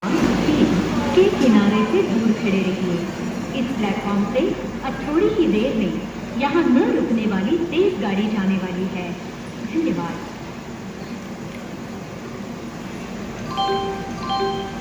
के किनारे से दूर खड़े रहिए। इस प्लेटफॉर्म से अब थोड़ी ही देर में यहाँ न रुकने वाली तेज गाड़ी जाने वाली है। धन्यवाद।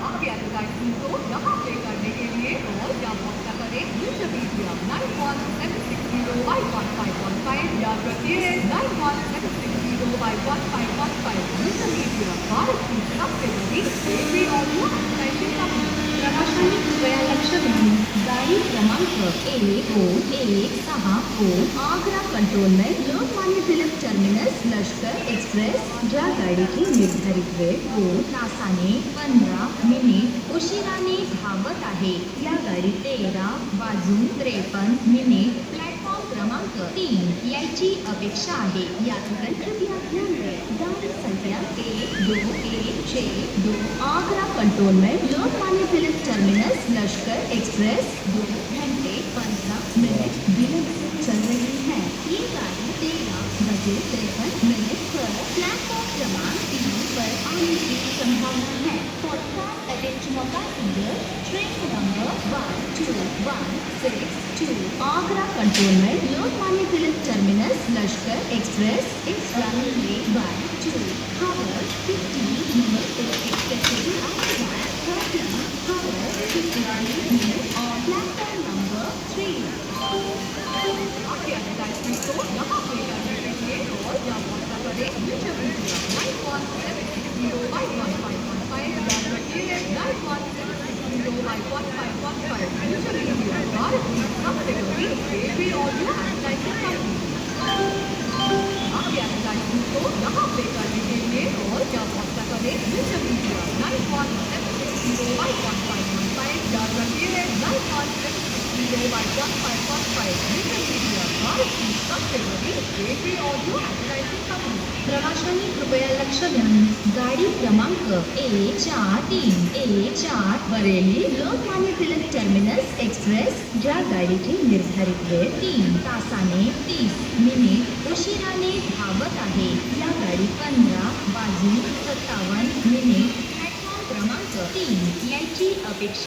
आपके एडवर्टाइजमेंट को यहाँ प्ले करने के लिए और या व्हाट्सएप करें मीडिया 9176051515 याद रखिए 9176051515 मीडिया भारत की सबसे बड़ी टीवी ऑडियो एडवर्टाइजिंग कंपनी। प्रवाशांनी कृपया लक्ष द्यावे। गाडी क्रमांक 1216 आग्रा कंटोनमेंट लोकमान्य टिळक टर्मिनस लष्कर एक्सप्रेस ज्या गाडीची निर्धारित वेळ 2 तासाने 15 मिनिट उशिराने धावत आहे, या गाडी 13:53 प्लॅटफॉर्म क्रमांक 3 यायची अपेक्षा आहे। यात्रीगण कृपया ध्यान दें। गाड़ी संख्या 1216 आगरा कंटोनमेंट लोकमान्य टिळक टर्मिनस लष्कर एक्सप्रेस 2 घंटे 15 मिनट विलंब से चल रही है। ये गाड़ी 13:53 पर प्लेटफॉर्म क्रमांक 3 पर आने की संभावना है। For fast attention of passengers, train number 12162 Agra cantonment Lokmanya Tilak terminus लष्कर express is running late by 2 hours 15 minutes. Its expected arrival at 13 hours 53 minutes on platform number 3. आपके एडवर्टाइजमेंट को यहाँ प्ले करने के लिए और या व्हाट्सएप करें मीडिया 9176051515 याद रखिए 9176051515 मीडिया भारत की सबसे बड़ी टीवी ऑडियो एडवर्टाइजिंग कंपनी। आपके एडवर्टाइजमेंट को यहाँ प्ले करने के लिए और या व्हाट्सएप करें मीडिया 9176051515 याद रखिए 9176051515 मीडिया भारत की सबसे बड़ी टीवी ऑडियो एडवर्टाइजिंग कंपनी। प्रवाशांनी कृपया लक्ष द्यावे। गाडी क्रमांक A43 Bareilly Lokmanya Tilak terminus express ज्या गाडीची निर्धारित वेळ 3 तासाने 30 मिनिट उशिराने धावत आहे, या गाडी 15:57 प्लॅटफॉर्म क्रमांक 3 यायची अपेक्षा